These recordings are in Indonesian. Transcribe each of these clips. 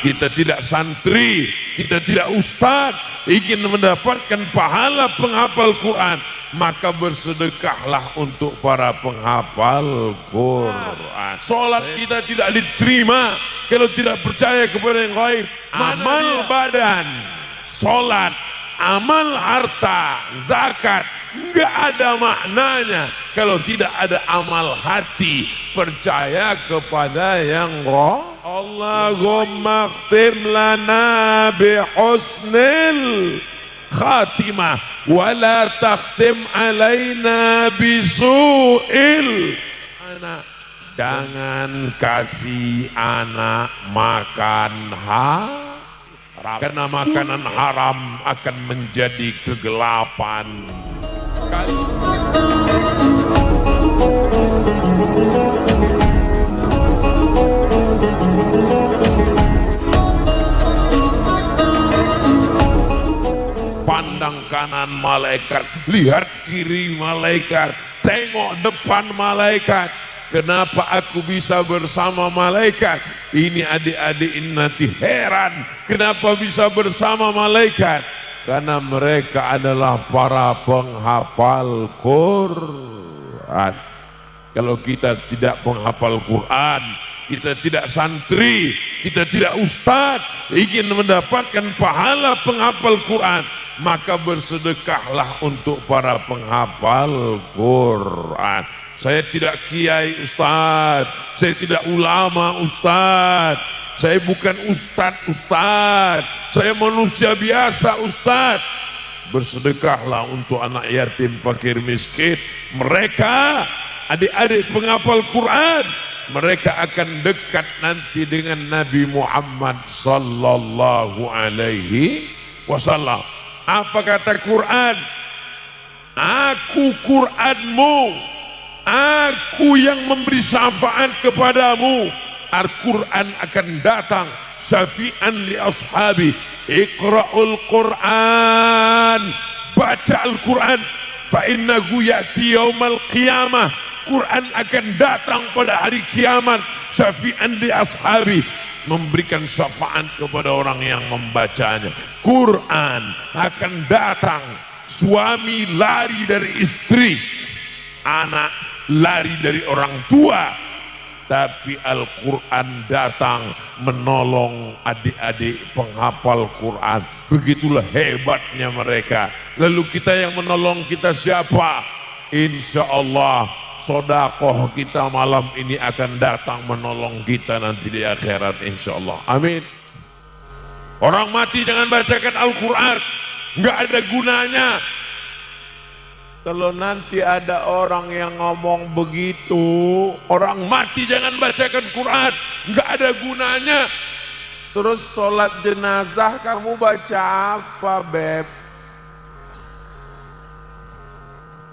kita tidak santri, kita tidak ustadz, ingin mendapatkan pahala penghafal Quran, maka bersedekahlah untuk para penghafal Quran. Sholat kita tidak diterima kalau tidak percaya kepada yang gaib. Amal badan, sholat, amal harta, zakat, nggak ada maknanya kalau tidak ada amal hati percaya kepada yang roh. Allahumma khtim lana bihusnil khatimah wa la takhtim alaina bisu'il. Anak, jangan kasih anak makan haram, karena makanan haram akan menjadi kegelapan. Pandang kanan malaikat, lihat kiri malaikat, tengok depan malaikat. Kenapa aku bisa bersama malaikat? Ini adik-adik ini nanti heran kenapa bisa bersama malaikat. Karena mereka adalah para penghafal Quran. Kalau kita tidak penghafal Quran, kita tidak santri, kita tidak ustadz, ingin mendapatkan pahala penghafal Quran, maka bersedekahlah untuk para penghafal Quran. Saya tidak kiai ustadz, saya tidak ulama ustadz, saya bukan ustadz, saya manusia biasa ustadz. Bersedekahlah untuk anak yatim, fakir, miskin. Mereka adik-adik penghafal Quran, mereka akan dekat nanti dengan Nabi Muhammad sallallahu alaihi wasallam. Apa kata Quran? Aku Quranmu, aku yang memberi syafaat kepadamu. Al-Quran akan datang syafi'an li ashabi. Iqra'ul Quran, baca Al-Quran, fa innahu ya'ti yaumal qiyamah. Quran akan datang pada hari kiamat syafi'an li ashabi, memberikan syafaat kepada orang yang membacanya. Quran akan datang, suami lari dari istri, anak lari dari orang tua, tapi Al-Quran datang menolong adik-adik penghafal Quran. Begitulah hebatnya mereka. Lalu kita yang menolong kita siapa? Insya Allah sodakoh kita malam ini akan datang menolong kita nanti di akhirat, insya Allah. Amin. Orang mati jangan bacakan Al-Quran, nggak ada gunanya. Kalau nanti ada orang yang ngomong begitu, orang mati jangan bacakan Quran, nggak ada gunanya. Terus sholat jenazah kamu baca apa, Beb?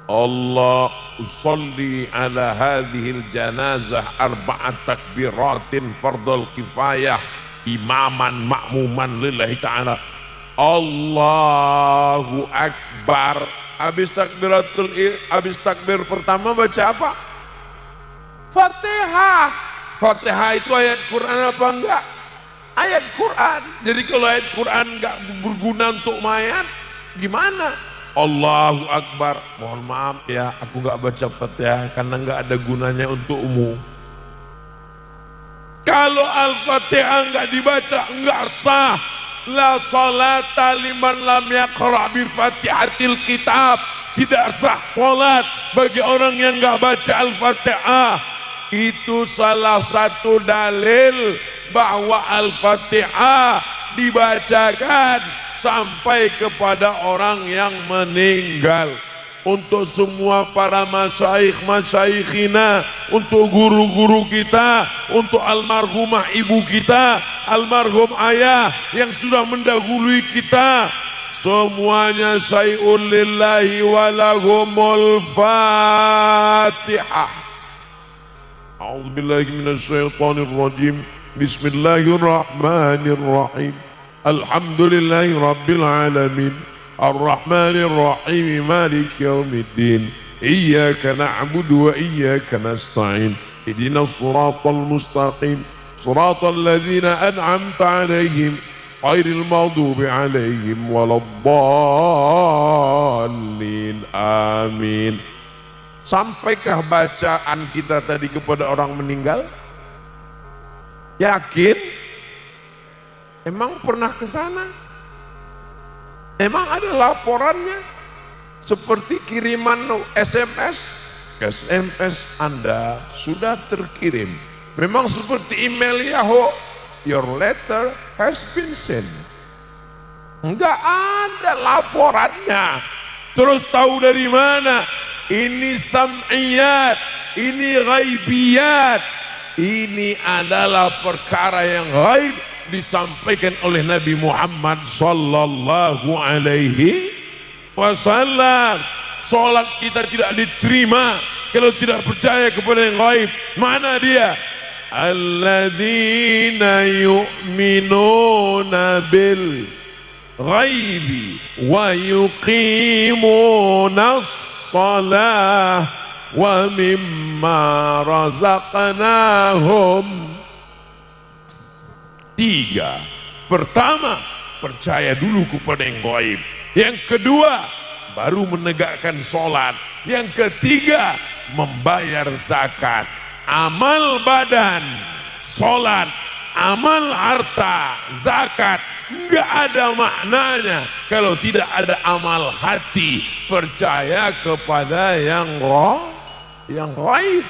Allah usolli ala hadhil janazah arba'at takbiratin fardul kifayah imaman ma'muman lillahi ta'ala. Allahu Akbar. Habis takbir pertama baca apa? Fatihah. Fatihah itu ayat Quran apa enggak? Ayat Quran. Jadi kalau ayat Quran enggak berguna untuk mayat, gimana? Allahu Akbar. Mohon maaf ya, aku enggak baca Fatihah karena enggak ada gunanya untukmu. Kalau Al-Fatihah enggak dibaca, enggak sah. La salata liman lam yaqra bi Fatihatil Kitab. Tidak sah salat bagi orang yang enggak baca Al-Fatihah. Itu salah satu dalil bahwa Al-Fatihah dibacakan sampai kepada orang yang meninggal. Untuk semua para masyayikh-masyayikhina, untuk guru-guru kita, untuk almarhumah ibu kita, almarhum ayah yang sudah mendahului kita, semuanya syai'un lillahi walahumul Fatihah. A'udzubillahi minasyaitonirrajim. Bismillahirrahmanirrahim. Alhamdulillahi rabbil alamin. Ar-Rahmanir Rahim, Maliki Yaumiddin. Iyyaka na'budu wa iyyaka nasta'in. Ihdinas siratal mustaqim. Shiratal ladzina an'amta 'alaihim ghairil maghdubi 'alaihim waladdallin. Amin. Sampaikah bacaan kita tadi kepada orang meninggal? Yakin? Emang pernah ke sana? Emang ada laporannya? Seperti kiriman SMS Anda sudah terkirim. Memang seperti email Yahoo, your letter has been sent. Enggak ada laporannya. Terus tahu dari mana? Ini sam'iyat, ini ghaibiyat. Ini adalah perkara yang ghaib disampaikan oleh Nabi Muhammad sallallahu alaihi wasallam. Salat kita tidak diterima kalau tidak percaya kepada yang ghaib. Mana dia? Alladzina yu'minuna bil ghaibi wa yuqimunas shalah wa mimma razaqnahum. Tiga. Pertama, percaya dulu kepada yang gaib. Yang kedua, baru menegakkan sholat. Yang ketiga, membayar zakat. Amal badan, sholat, amal harta, zakat, nggak ada maknanya kalau tidak ada amal hati, percaya kepada yang gaib.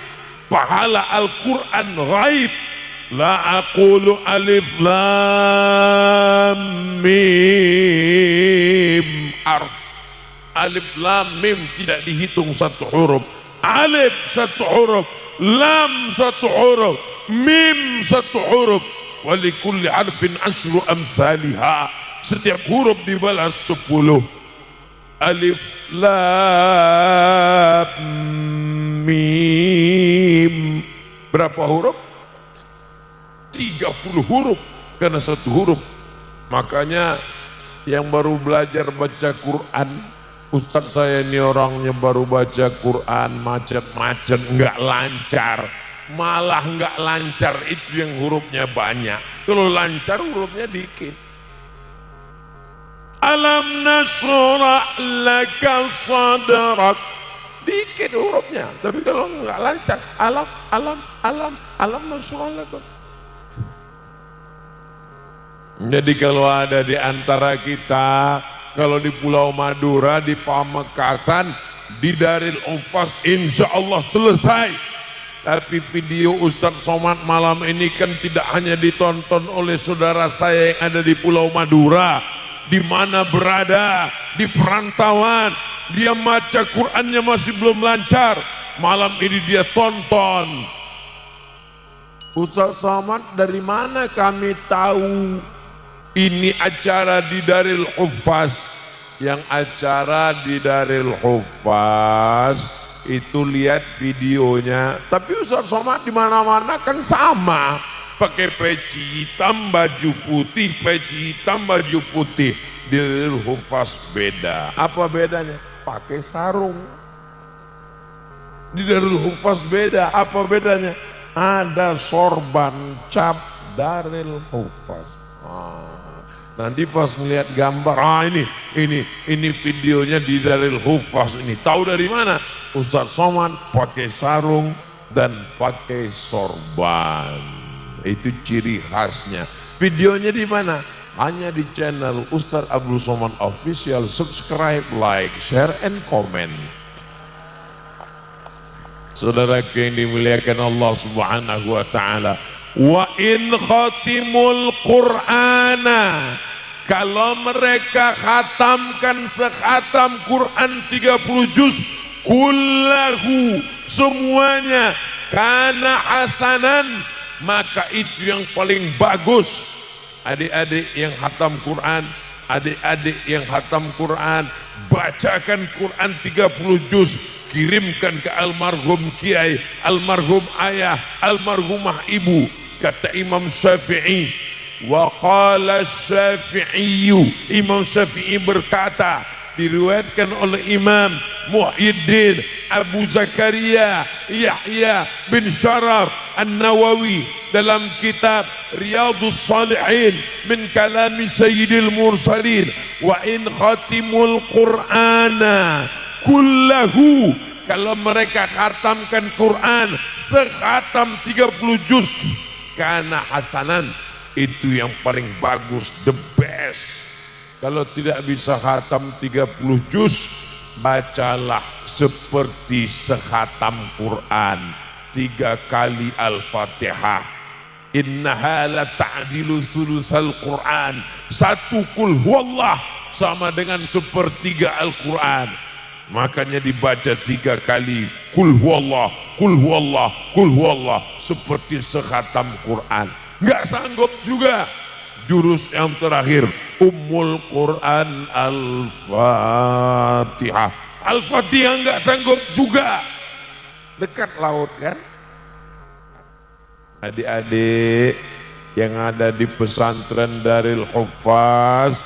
Pahala Al-Quran gaib. La aqulu alif lam mim arf. Alif lam mim tidak dihitung satu huruf. Alif satu huruf, lam satu huruf, mim satu huruf. Walikulli harfin asru amsalihah. Setiap huruf dibalas 10. Alif lam mim. Berapa huruf? 30 huruf karena satu huruf. Makanya yang baru belajar baca Quran, Ustadz saya ini orangnya baru baca Quran macet-macet, nggak lancar. Malah nggak lancar itu yang hurufnya banyak. Kalau lancar hurufnya dikit. Alam nashrah laka sadrak, dikit hurufnya. Tapi kalau nggak lancar, alam nashrah laka. Jadi kalau ada di antara kita, kalau di Pulau Madura, di Pamekasan, di Darul Hufaz, insya Allah selesai. Tapi video Ustadz Somad malam ini kan tidak hanya ditonton oleh saudara saya yang ada di Pulau Madura, di mana berada, di perantauan, dia baca Qurannya masih belum lancar, malam ini dia tonton. Ustadz Somad dari mana kami tahu? Ini acara di Darul Hufaz. Yang acara di Darul Hufaz itu lihat videonya. Tapi Ustadz Somad di mana-mana kan sama, pakai peci hitam baju putih, peci hitam baju putih. Di Darul Hufaz beda. Apa bedanya? Pakai sarung. Di Darul Hufaz beda. Apa bedanya? Ada sorban cap Darul Hufaz. Nanti pas ngelihat gambar, ini videonya di Darul Hufaz ini. Tahu dari mana? Ustadz Somad pakai sarung dan pakai sorban. Itu ciri khasnya. Videonya di mana? Hanya di channel Ustadz Abdul Somad Official. Subscribe, like, share, and comment. Saudaraku yang dimuliakan Allah Subhanahu wa ta'ala. Wa in khatimul Qur'ana, kalau mereka khatamkan sekhatam Quran 30 juz kullahu semuanya, kana hasanan, maka itu yang paling bagus. Adik-adik yang khatam Quran, adik-adik yang khatam Quran, bacakan Quran 30 juz, kirimkan ke almarhum kiai, almarhum ayah, almarhumah ibu. Kata Imam Syafi'i, wa qala Syafi'i, Imam Syafi'i berkata, diriwayatkan oleh Imam Muhyiddin Abu Zakaria Yahya bin Sharaf An-Nawawi dalam kitab Riyadhus Shalihin min kalami Sayyidil Mursalin, wa in khatimul Qur'ana kullahu, kalau mereka khatamkan Quran sekhatam 30 juz, kana hasanan, itu yang paling bagus, the best. Kalau tidak bisa khatam 30 juz, bacalah seperti sekhatam Quran 3 kali Al-Fatihah. Innaha la ta'dilu thulutsal Quran, 1 qul huwallah sama dengan sepertiga Al-Quran. Makanya dibaca 3 kali qul huwallah, qul huwallah, qul huwallah, seperti sekhatam Quran. Enggak sanggup juga, jurus yang terakhir Ummul Quran Al-Fatihah. Al-Fatihah enggak sanggup juga, dekat laut kan. Adik-adik yang ada di pesantren Darul Huffaz,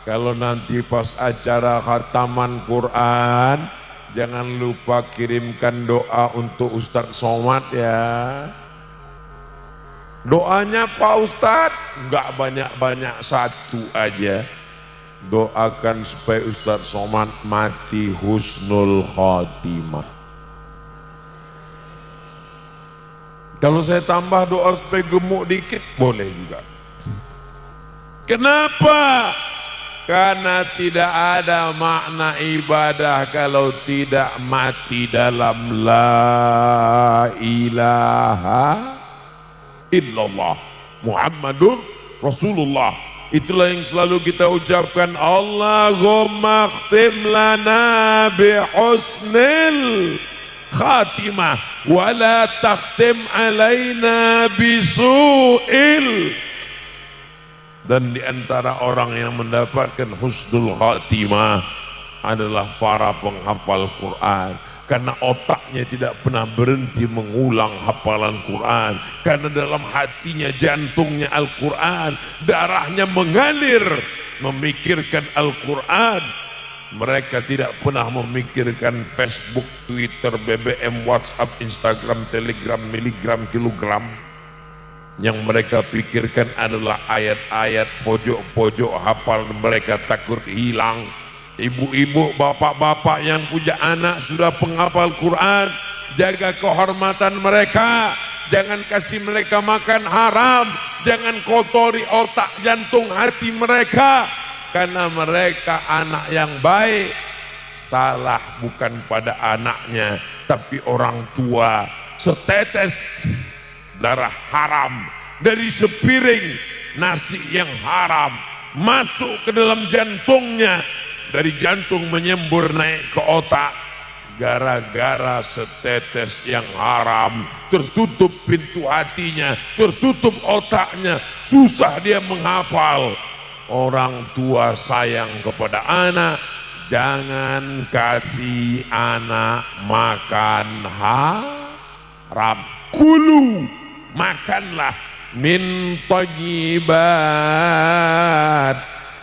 kalau nanti pas acara khataman Quran, jangan lupa kirimkan doa untuk Ustadz Somad ya. Doanya Pak Ustadz enggak banyak-banyak, 1 aja. Doakan supaya Ustadz Somad mati husnul khotimah. Kalau saya tambah doa supaya gemuk dikit boleh juga. Kenapa? Karena tidak ada makna ibadah kalau tidak mati dalam la ilaha illallah Muhammadur Rasulullah. Itulah yang selalu kita ucapkan, Allahumma khtim lana bihusnil khatimah wa la takhtim alaina bisu'il. Dan di antara orang yang mendapatkan husnul khatimah adalah para penghafal Quran, karena otaknya tidak pernah berhenti mengulang hafalan Quran, karena dalam hatinya, jantungnya Al-Quran, darahnya mengalir memikirkan Al-Quran. Mereka tidak pernah memikirkan Facebook, Twitter, BBM, WhatsApp, Instagram, Telegram, miligram, kilogram. Yang mereka pikirkan adalah ayat-ayat pojok-pojok hafal, mereka takut hilang. Ibu-ibu, bapak-bapak yang punya anak sudah penghafal Quran, jaga kehormatan mereka, jangan kasih mereka makan haram, jangan kotori otak, jantung, hati mereka, karena mereka anak yang baik. Salah bukan pada anaknya, tapi orang tua. Setetes darah haram dari sepiring nasi yang haram masuk ke dalam jantungnya, dari jantung menyembur naik ke otak, gara-gara setetes yang haram. Tertutup pintu hatinya, tertutup otaknya, susah dia menghafal. Orang tua sayang kepada anak, jangan kasih anak makan haram. Kulu, makanlah min thayyibat.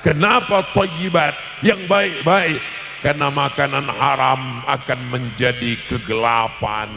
Kenapa thayyibat? Yang baik-baik. Karena makanan haram akan menjadi kegelapan.